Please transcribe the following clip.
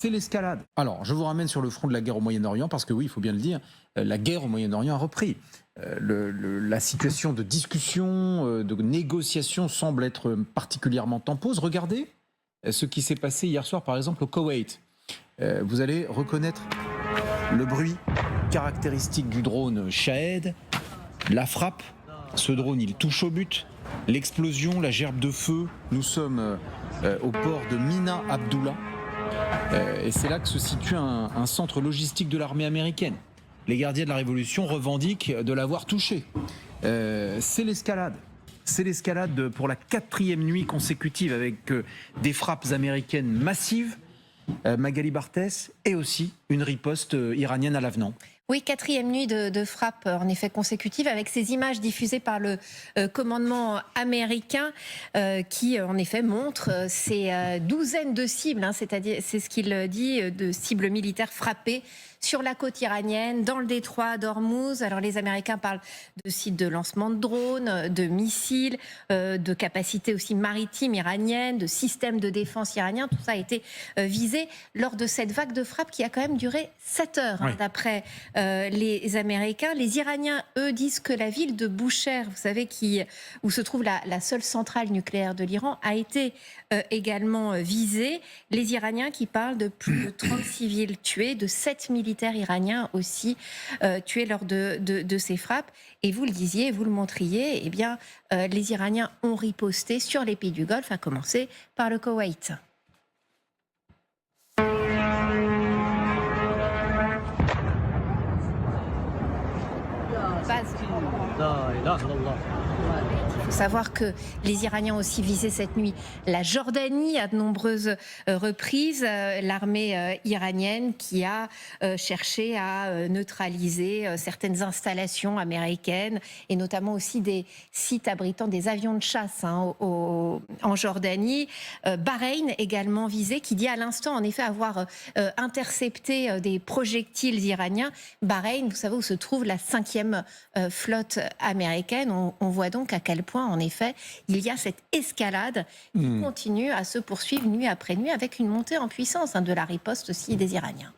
C'est l'escalade. Alors, je vous ramène sur le front de la guerre au Moyen-Orient, parce que oui, il faut bien le dire, la guerre au Moyen-Orient a repris. La situation de discussion, de négociation semble être particulièrement en pause. Regardez ce qui s'est passé hier soir, par exemple, au Koweït. Vous allez reconnaître le bruit caractéristique du drone Shahed, la frappe. Ce drone, il touche au but. L'explosion, la gerbe de feu. Nous sommes au port de Mina Abdullah. Et c'est là que se situe un centre logistique de l'armée américaine. Les gardiens de la Révolution revendiquent de l'avoir touché. C'est l'escalade. C'est l'escalade pour la 4e nuit consécutive avec des frappes américaines massives, Magali Barthès, et aussi une riposte iranienne à l'avenant. Oui, 4e nuit de frappe en effet consécutive avec ces images diffusées par le commandement américain qui en effet montrent ces douzaines de cibles, c'est-à-dire c'est ce qu'il dit, de cibles militaires frappées sur la côte iranienne, dans le détroit d'Ormuz. Alors les Américains parlent de sites de lancement de drones, de missiles, de capacités aussi maritimes iraniennes, de systèmes de défense iraniens. Tout ça a été visé lors de cette vague de frappe qui a quand même duré 7 heures, Oui. d'après les Américains. Les Iraniens, eux, disent que la ville de Boucher, vous savez, où se trouve la seule centrale nucléaire de l'Iran, a été également visée. Les Iraniens qui parlent de plus de 30 civils tués, de 7 militaires iraniens aussi tués lors de ces frappes. Et vous le disiez, vous le montriez, eh bien, les Iraniens ont riposté sur les pays du Golfe, à commencer par le Koweït. Il faut savoir que les Iraniens ont aussi visé cette nuit la Jordanie à de nombreuses reprises. L'armée iranienne qui a cherché à neutraliser certaines installations américaines et notamment aussi des sites abritant des avions de chasse en Jordanie. Bahreïn également visé, qui dit à l'instant en effet avoir intercepté des projectiles iraniens. Bahreïn, vous savez où se trouve la 5e flotte américaine. On voit donc à quel point, en effet, il y a cette escalade qui continue à se poursuivre nuit après nuit avec une montée en puissance de la riposte aussi des Iraniens.